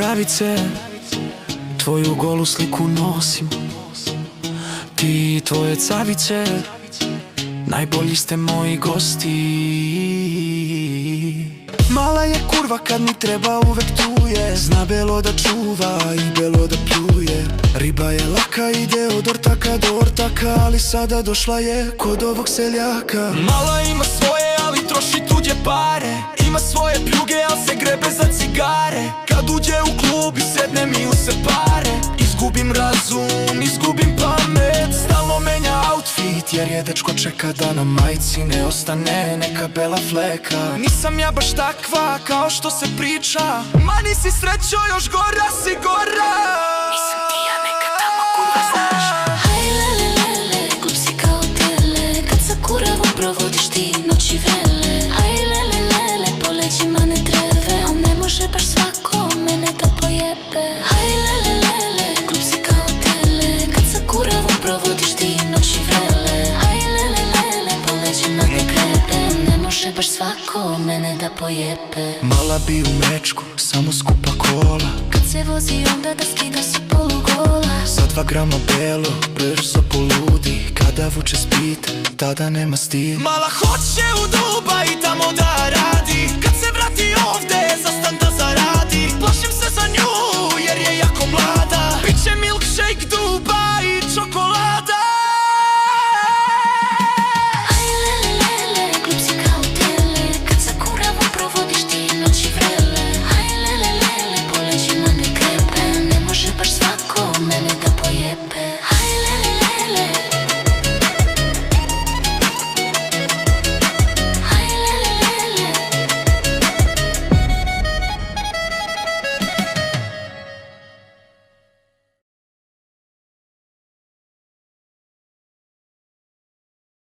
rukavice, tvoju golu sliku nosim. Ti i tvoje cavice, najbolji ste moji gosti. Mala je kurva kad mi treba uvek tu je. Zna belo da čuva i belo da pljuje. Riba je laka, ide od ortaka do ortaka, ali sada došla je kod ovog seljaka. Mala ima svoje, ali troši tuđe pare. Ima svoje pljuge, al se grebe za cigare. Kad uđe u klub i sedne mi u se pare, izgubim razum, izgubim pamet. Stalno menja outfit jer je dečko čeka da na majici ne ostane neka bela fleka. Nisam ja baš takva kao što se priča, ma nisi srećo, još gora si gora. Nisam ti ja neka tamo kurva, znaš. Haj lele lele, glup si kao tele, kad sa kuravom provodiš ti noći vele. Haj lele lele, po leđima ne treve, on ne može baš svako mene da pojebe. Haj lele lele, glup si kao tele, kad sa kuravom provodiš ti noći vele. Haj lele lele, po leđima ne treve, on ne može baš svako mene da pojebe. Mala bi u mečku, samo skupa kola, kad se vozi onda da skida se polugola. za 2 grama belo, brzo poludi. Kada vuče spit, tada nema stil. Mala hoće u Dubai, tamo da